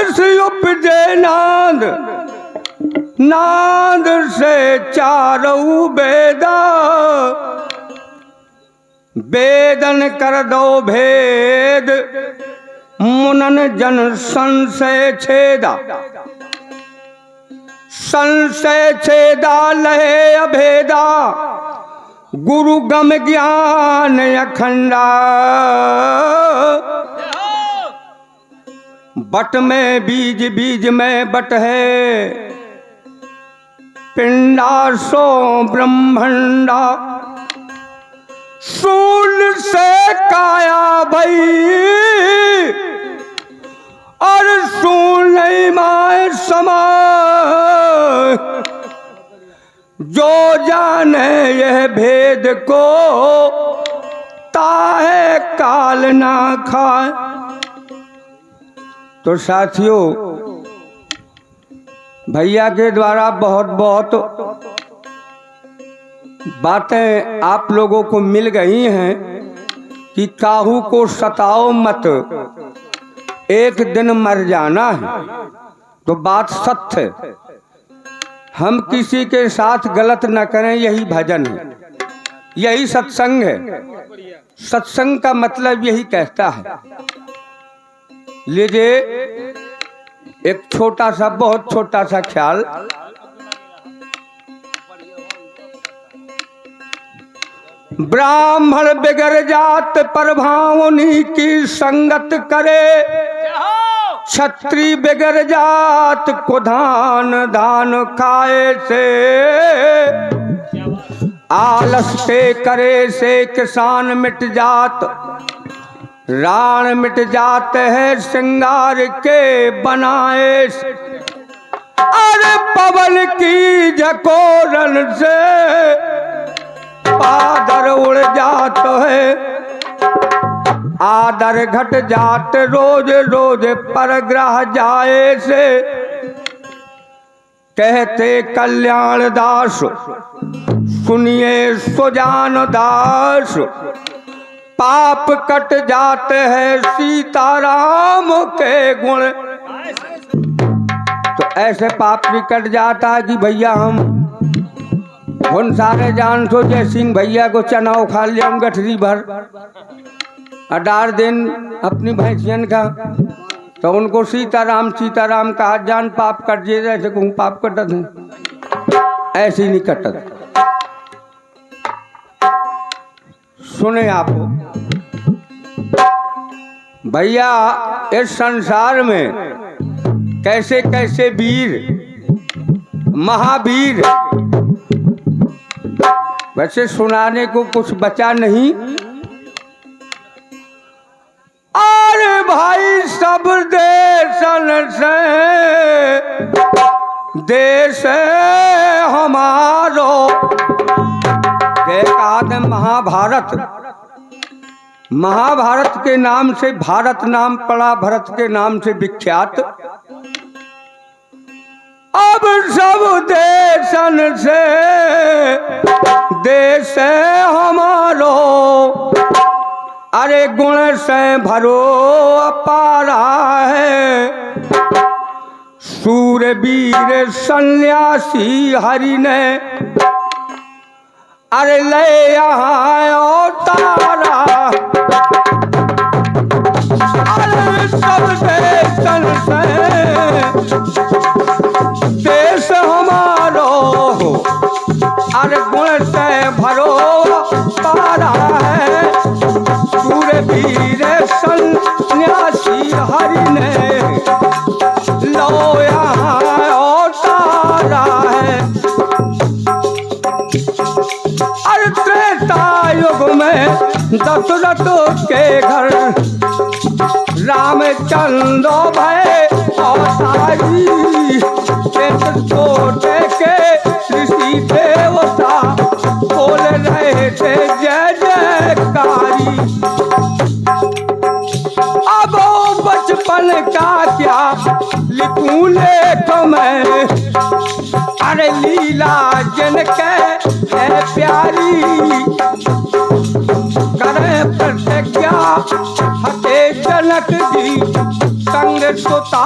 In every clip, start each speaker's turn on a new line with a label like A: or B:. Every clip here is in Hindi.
A: से उपजे नाद, नाद से चारऊ बेदा, वेदन कर दो भेद, मुनन जन संशय छेदा। संशय छेदा लहे अभेदा, गुरु गम ज्ञान अखंडा। बट में बीज, बीज में बट है, पिंडा सो ब्रह्मंडा। शून्य से काया भई, और शून्य माय समाय। जो जाने यह भेद को, ताहे काल ना खाए। तो साथियों, भैया के द्वारा बहुत बहुत बातें आप लोगों को मिल गई हैं कि काहू को सताओ मत, एक दिन मर जाना है। तो बात सत्य है, हम किसी के साथ गलत न करें, यही भजन है, यही सत्संग है। सत्संग का मतलब यही कहता है। लीजिए एक छोटा सा, बहुत छोटा सा ख्याल। ब्राह्मण बिगड़ जात पर भावनी की संगत करे, क्षत्रिय बिगड़ जात को धान धान खाए से। आलस से करे से किसान मिट जात, राण मिट जाते हैं श्रृंगार के बनाए से। अरे पवन की झकोरन से आदर उड़ जात है, आदर घट जात रोज रोज परग्रह जाए से। कहते कल्याण दास सुनिए सुजान दास, पाप कट जाते हैं सीताराम के गुण। तो ऐसे पाप भी कट जाता है कि भैया हम उन सारे जान सो जय सिंह भैया को चना खा लिया गठरी भर, 18 दिन अपनी भैंसियन का, तो उनको सीताराम सीताराम कहा, जान पाप कट जे जैसे कहूँ पाप कटत है, ऐसे नहीं कटत। सुने आप भैया, इस संसार में कैसे कैसे वीर महावीर, वैसे सुनाने को कुछ बचा नहीं। अरे भाई सब देशन से देश हमारो, एक महाभारत, महाभारत के नाम से भारत नाम पड़ा, भरत के नाम से विख्यात। अब सब देशन से देश हमारो, अरे गुण से भरो अपारा है। सूरवीर सन्यासी हरि ने अरे ले यहाँ अवतारा, अरे सब देशन से देश हमारो, अरे गुण से भरो पारा है। सूरवीर सन्यासी हरि ने लो यहाँ अवतारा है। अरे त्रेता युग में दशरथ के घर रामचंद्र भय अवतारी, कोटे के ऋषि देवता बोल रहे थे जय जयकारी। अब बचपन का क्या लिखूं लेख मैं, अरे लीला जिनके है प्यारी। करे प्रतिज्ञा हते जनक जी संग सुता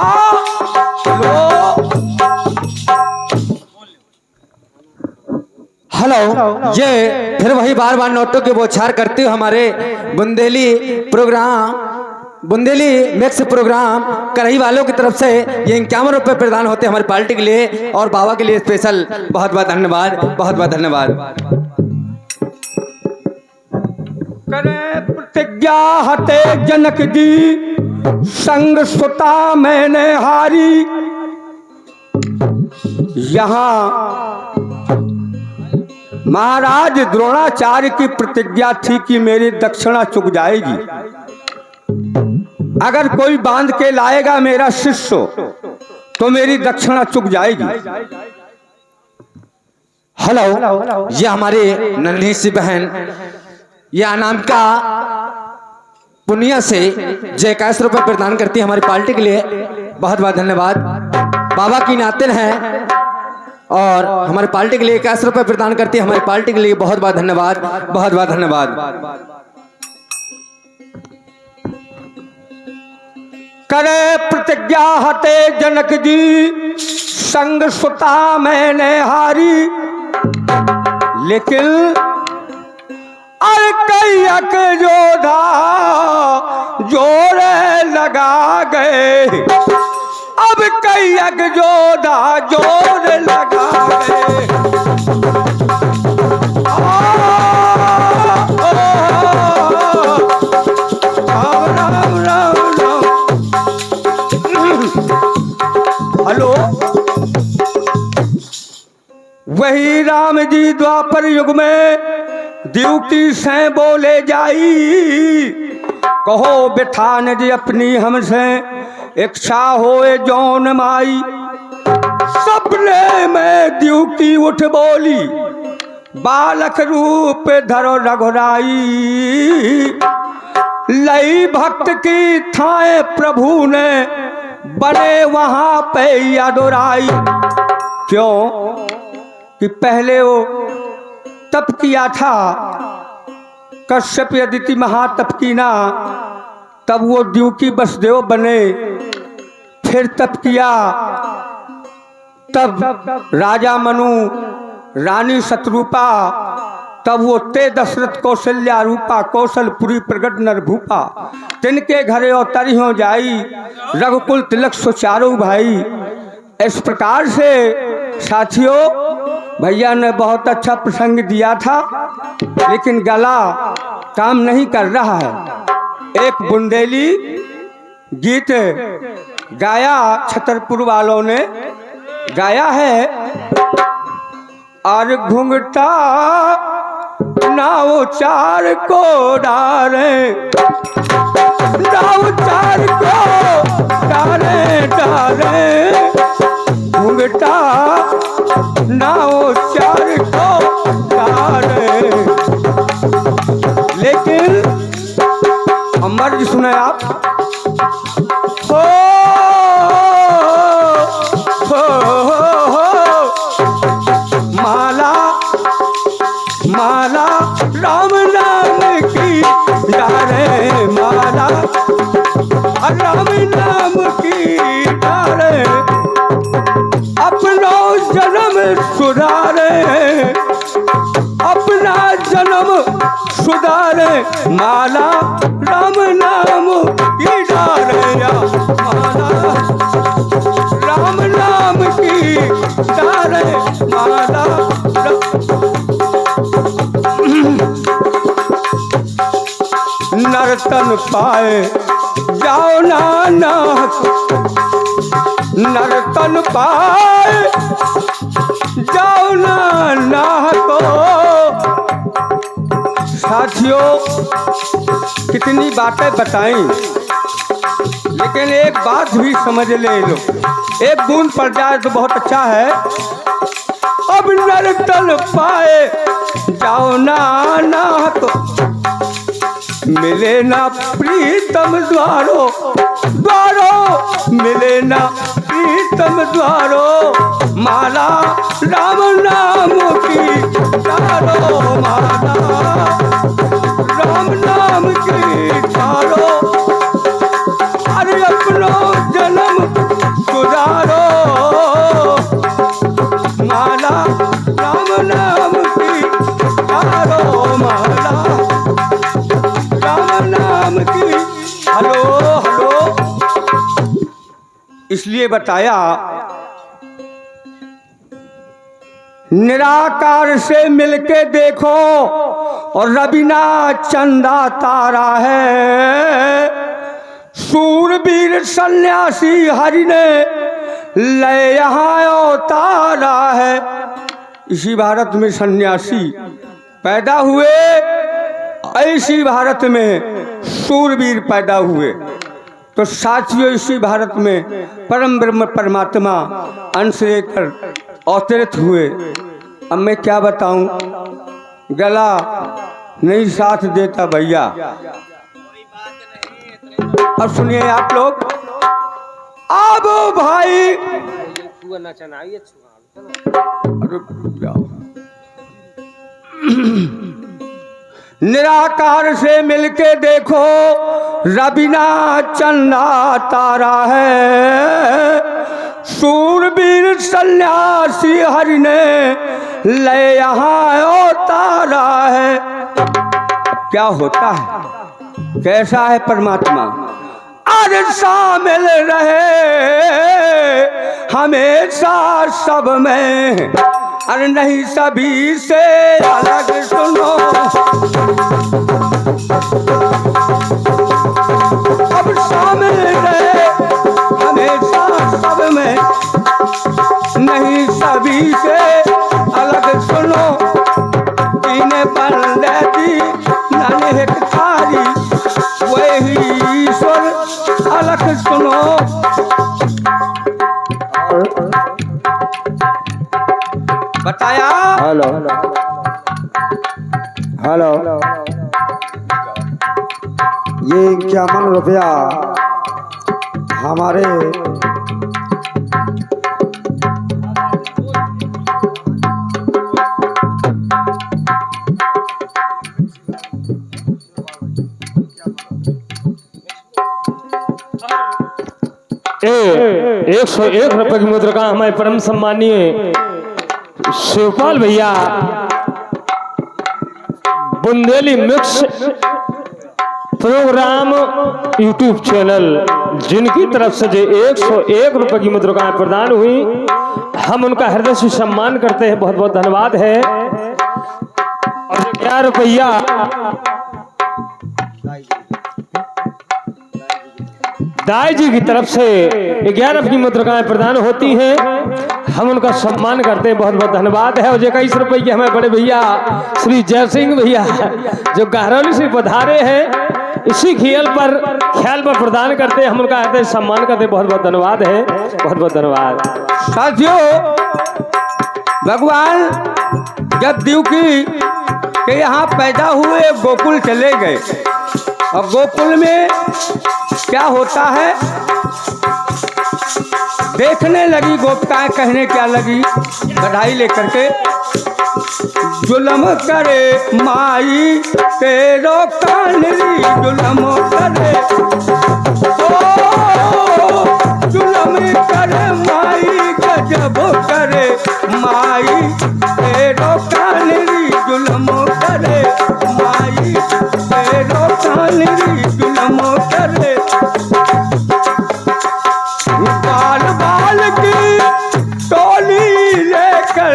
B: हेलो, ये फिर वही बार बार नोटों के बौछार करते हुए हमारे बुंदेली मिक्स प्रोग्राम करही वालों की तरफ से ये 51 रुपए प्रदान होते हैं हमारी पार्टी के लिए और बाबा के लिए स्पेशल। बहुत बहुत धन्यवाद, बहुत बहुत धन्यवाद।
A: करे प्रतिज्ञा हते जनक जी, संग सुता मैंने हारी। यहाँ महाराज द्रोणाचार्य की प्रतिज्ञा थी कि मेरी दक्षिणा चुक जाएगी, अगर कोई बांध के लाएगा मेरा शिष्य तो मेरी दक्षिणा चुक जाएगी।
B: हेलो, ये हमारी नन्ही सी बहन ये अनामिका पुनिया से जो 21 रुपए प्रदान करती है हमारी पार्टी के लिए। बहुत बहुत धन्यवाद। बाबा की नातिन है और हमारी पार्टी के लिए 21 रुपए प्रदान करती है हमारी पार्टी के लिए। बहुत बहुत धन्यवाद, बहुत बहुत धन्यवाद।
A: करे प्रतिज्ञा हते जनक जी, संग सुता मैंने हारी। लेकिन कैयक जोधा जोरे लगा गए, अब कैयक जोधा जोर लगा गए। राम राम राम। हेलो, वही राम जी द्वापर युग में ड्यूटी से बोले जाई। कहो बिठान जी अपनी हमसे इच्छा होए जौन माई। सपने में ड्यूटी उठ बोली, बालक रूप धरो रघुराई। लई भक्त की थाए प्रभु ने बने वहां पे यादुराई। क्यों कि पहले वो तप किया था, कश्यप अदिति महातप की ना, तब वो द्यूकी बसदेव बने। फिर तप किया, तब राजा मनु, रानी शत्रुपा, तब वो ते दशरथ कौशल्या रूपा, कौशलपुरी प्रगट नर भूपा। तिनके घरे अवतरी हो जाई, रघुकुल तिलक सुचारो भाई। इस प्रकार से साथियों, भैया ने बहुत अच्छा प्रसंग दिया था, लेकिन गला काम नहीं कर रहा है। एक बुंदेली गीत गाया, छतरपुर वालों ने गाया है। और घुंघटा नाव चार को डारे, नाव चार को डारे डारे। घुंघटा नाव चार को डारे। लेकिन मर्ज सुने आप, हो माला माला राम नाम की डारे, माला राम नाम की डारे। अपना जन्म सुधारे, अपना जन्म सुधारे। माला राम नाम की डारे, माला राम नाम की डारे। माला नर्तन पाए जाओ नाना, नर्तन पाए जाओ नाना को। साथियों, कितनी बातें बताई, लेकिन एक बात भी समझ ले लो, एक बूंद पड़ जाए तो बहुत अच्छा है। अब नर्तन पाए जाओ नाना को, मिले ना प्रीतम द्वारो द्वारो, मिले ना प्रीतम द्वारो। माला राम नाम की डारो, माला राम नाम की डारो। अरे अपनो जन्म सुधारो, माला राम नाम की इसलिए बताया निराकार से मिलके देखो और रबीना चंदा तारा है, सूरवीर सन्यासी हरि ने ले यहाँ अवतारा है। इसी भारत में सन्यासी पैदा हुए, ऐसी भारत में सूरवीर पैदा हुए। तो साथियों इसी भारत में परम ब्रह्म परमात्मा अंश लेकर अवतरित हुए। अब मैं क्या बताऊं, गला नहीं साथ देता भैया। अब सुनिए आप लोग, अब भाई निराकार से मिलके देखो रबीना चंदा तारा है, सूरवीर सन्यासी हरि ने ले यहाँ अवतारा है। क्या होता है, कैसा है परमात्मा? अरे शामिल रहे हमेशा सब में, अरे नहीं सभी से अलग सुनो। अब शामिल रहे हमेशा सब में, नहीं सभी से अलग सुनो। इन्हें बंदे दी नाने कारी, वही ईश्वर अलग सुनो। बताया
C: हेलो हेलो, ये 51 रुपया हमारे
D: एक 101 रुपए की मुद्रा का हमारे परम सम्मानीय शिवपाल भैया Bundeli mix program YouTube channel, जिनकी तरफ से जो 101 रुपए की मुद्रा प्रदान हुई, हम उनका हृदय से सम्मान करते हैं। बहुत बहुत धन्यवाद है। और 11 रुपया दाई जी की तरफ से 11 की मुद्रिकाएं प्रदान होती हैं, हम उनका सम्मान करते हैं। बहुत बहुत धन्यवाद है। और 21 रुपये के हमें बड़े भैया श्री जय सिंह भैया जो गहरौली से पधारे हैं, इसी ख्याल पर प्रदान करते हैं, हम उनका हृदय सम्मान करते हैं। बहुत बहुत धन्यवाद है। बहुत बहुत धन्यवाद।
A: साथियों, भगवान जब द्विकी के यहाँ पैदा हुए गोकुल चले गए, और गोकुल में क्या होता है, देखने लगी गोपिकाएं, कहने क्या लगी, बधाई लेकर के, जुल्म करे माई तेरो कानरी, जुल्म करे ओ जुल्म करे माई, गजब करे माई तेरो कानरी, जुल्म करे माई तेरो कानरी, जुल्म करे। बाल बाल की टोली लेकर,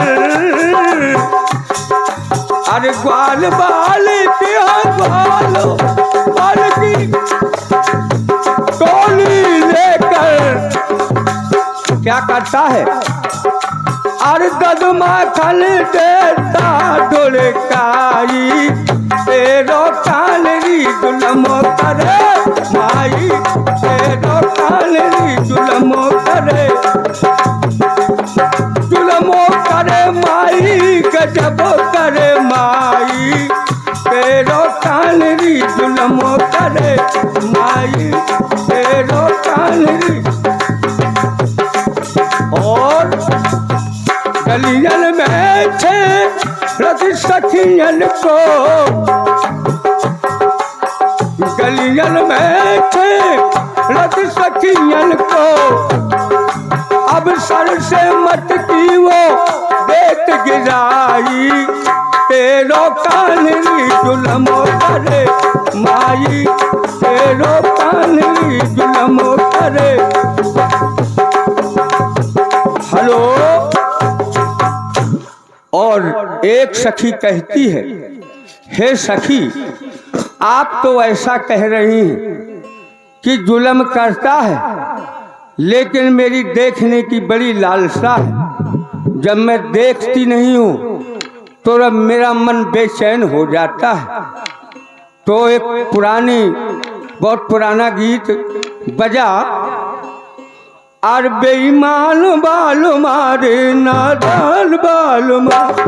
A: अरे ग्वाल बाल की बाल की टोली लेकर क्या करता है, अरे दद माखन देता ढुड़काई, तेरो कानरी जुल्म करे माई, तेरो कानरी जुल्म करे, जुल्म करे माई, गजब करे माई, तेरो कानरी जुल्म करे माई, तेरो कानरी। और गलियन में थे रति सखियन को, गलियन में थे रति सखियन को, अब सर से मत की वो बेट गिराई, तेरो कानरी जुल्म करे माई, तेरो कानरी जुल्म करे। एक सखी कहती है, हे सखी, आप तो ऐसा कह रही हैं कि जुल्म करता है, लेकिन मेरी देखने की बड़ी लालसा है। जब मैं देखती नहीं हूँ तो अब मेरा मन बेचैन हो जाता है। तो एक बहुत पुराना गीत बजा, और बेईमान बाल मारे नादान बाल मारे,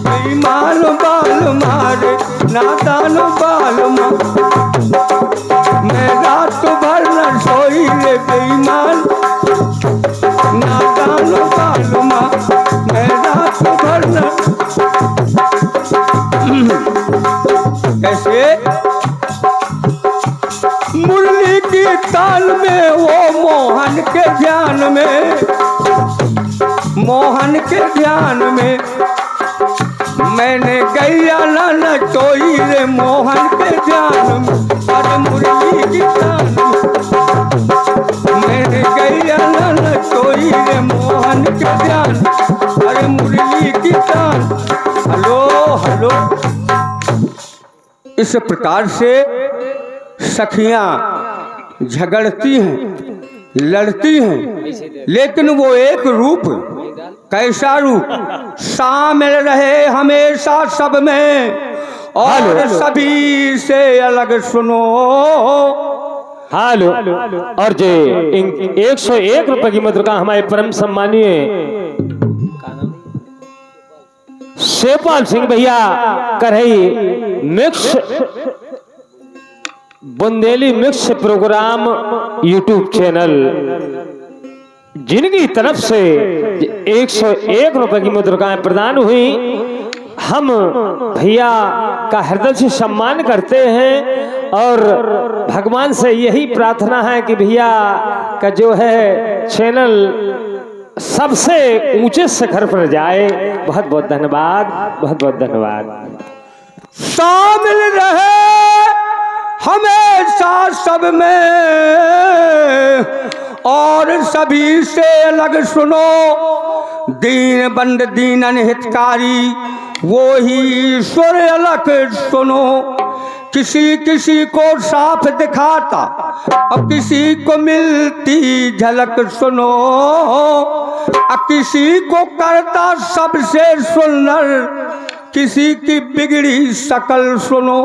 A: बेईमान बाल मारे नादान बाल मारे, मैं रात भर न सोई रे बेईमान नादान बाल मारे, मैं रात भर न। कैसे? मुरली की ताल में वो मोहन के ध्यान में, मोहन के ध्यान में मैंने गैया न चोई रे मोहन के ध्यान में, अरे मुरली की ताल में मैंने गैया न चोई रे मोहन के ध्यान, अरे मुरली की ताल। Hello hello. इस प्रकार से सखियां झगड़ती हैं, लड़ती हैं, लेकिन वो एक रूप, कैसा रूप, शामिल रहे हमेशा सब में और सभी से अलग सुनो।
D: हालो। और जे 101 रुपए की मुद्रा हमारे परम सम्मानीय शिवपाल सिंह भैया करही mix Bundeli mix program YouTube channel, जिनकी तरफ से 101 रुपए की मुद्राएं प्रदान हुई, हम भैया का हृदय से सम्मान करते हैं और भगवान से यही प्रार्थना है कि भैया का जो है चैनल सबसे ऊंचे शिखर पर जाए। बहुत बहुत धन्यवाद, बहुत बहुत धन्यवाद।
A: शामिल रहे हमेशा सब में और सभी से अलग सुनो, दीन बंद दीनन हितकारी वो ही ईश्वर अलग सुनो। किसी किसी को साफ दिखाता और किसी को मिलती झलक सुनो, किसी को करता सबसे सुंदर, किसी की बिगड़ी शकल सुनो।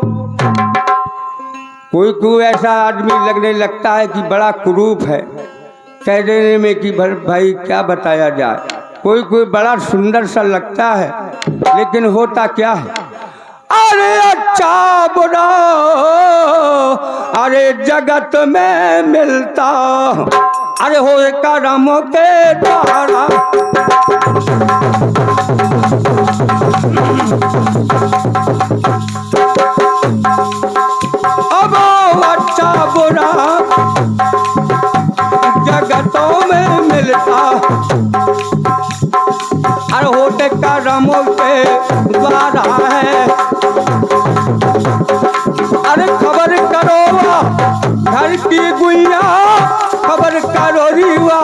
A: कोई कोई ऐसा आदमी लगने लगता है कि बड़ा कुरूप है, कह देने में कि भाई क्या बताया जाए। कोई कोई बड़ा सुंदर सा लगता है, लेकिन होता क्या है, अरे अच्छा बुरा अरे जगत में मिलता, अरे हो करम के द्वारा। अब अच्छा बुरा जगतों में मिलता, अरे होते करमों के द्वारा है। अरे खबर करो घर की गुइया, खबर करो रीवा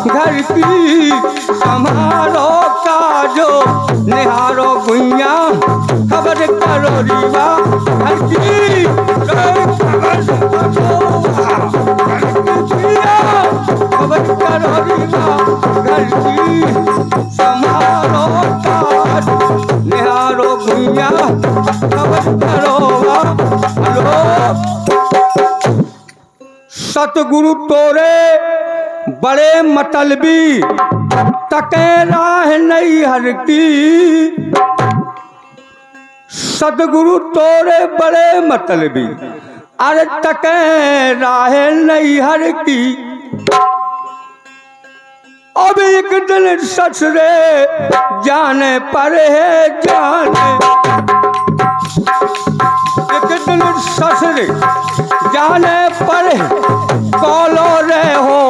A: घर की, समारो का जो निहारो गुइया, खबर करो रीवा घर की, खबर करो रीवा घर की, समारो का निहारो गुइया, खबर करो। सतगुरु तोरे बड़े मतलबी, तके राह नहीं हर की। सतगुरु तोरे बड़े मतलबी, अरे तके राह नहीं हर की। अब एक दिन ससुरे जाने पर है जाने, एक दिन ससुरे जाने पर कौलो रे हो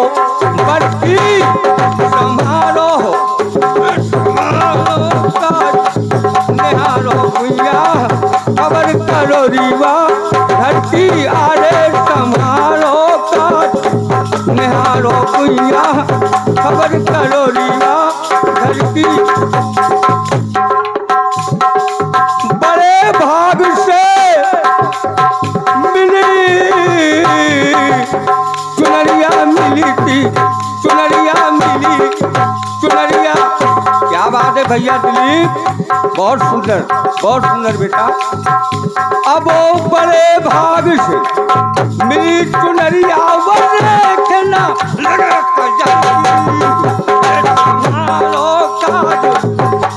A: बड़की, संभालो निहारो भैया, खबर करो रीवा धरती, अरे संभालो का निहारो भैया खबर करो रीवा घर की। बड़े भाग से मिली चुनरिया मिली थी, चुनरिया मिली चुनरिया। क्या बात है भैया दिलीप, बहुत सुंदर बेटा। अब वो बड़े भाग से मिली चुनरिया वो देखना लगा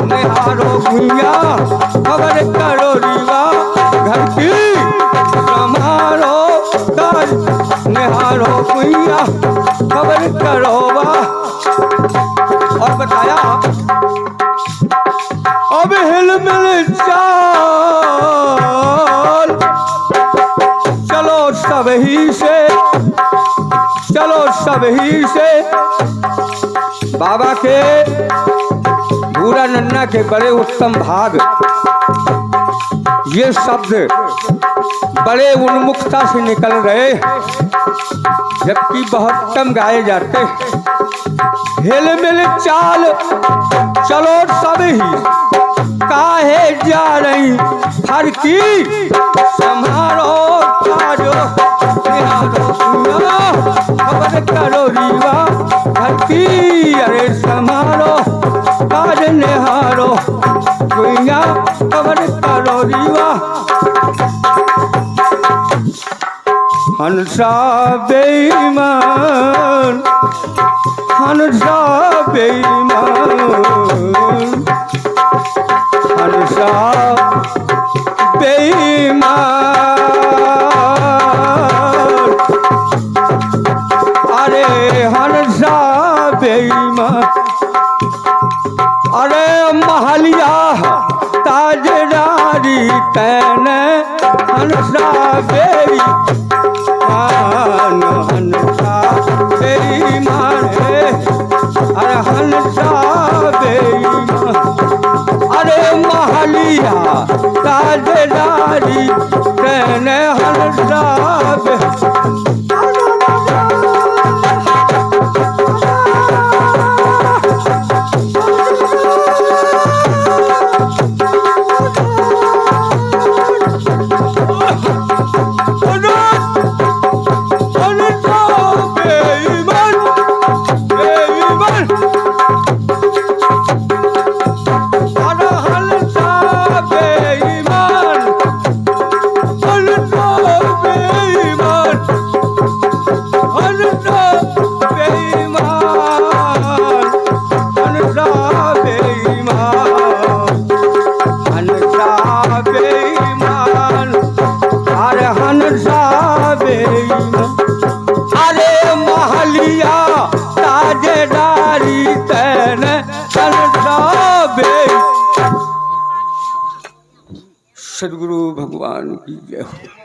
A: निहारो भैया खबर करो रीवा घर की। समारो काज निहारो भैया खबर करो बा। और बताया अब हिल मिल चाल चलो सब ही से, चलो सब ही से। बाबा के भूरा नन्ना के बड़े उत्तम भाग, ये शब्द बड़े उन्मुखता से निकल रहे जबकि बहुत कम गाए जाते। हिल मिल चाल चलो सब ही काहे जा रही फरकी। समारो काजो खबर करो रीवा घर की। अरे समारो काज निहारो भैया खबर करो रीवा। हंसा बेईमान हंसा बेईमान हंसा बेईमान। अरे हंसा बेईमान। अरे महलिया ताजदारी तैने हंसा बेईमान हंसा बेईमान है। अरे हंसा बेईमान। अरे महलिया ताजदारी तैने हंसा सद्गुरु भगवान की जय हो।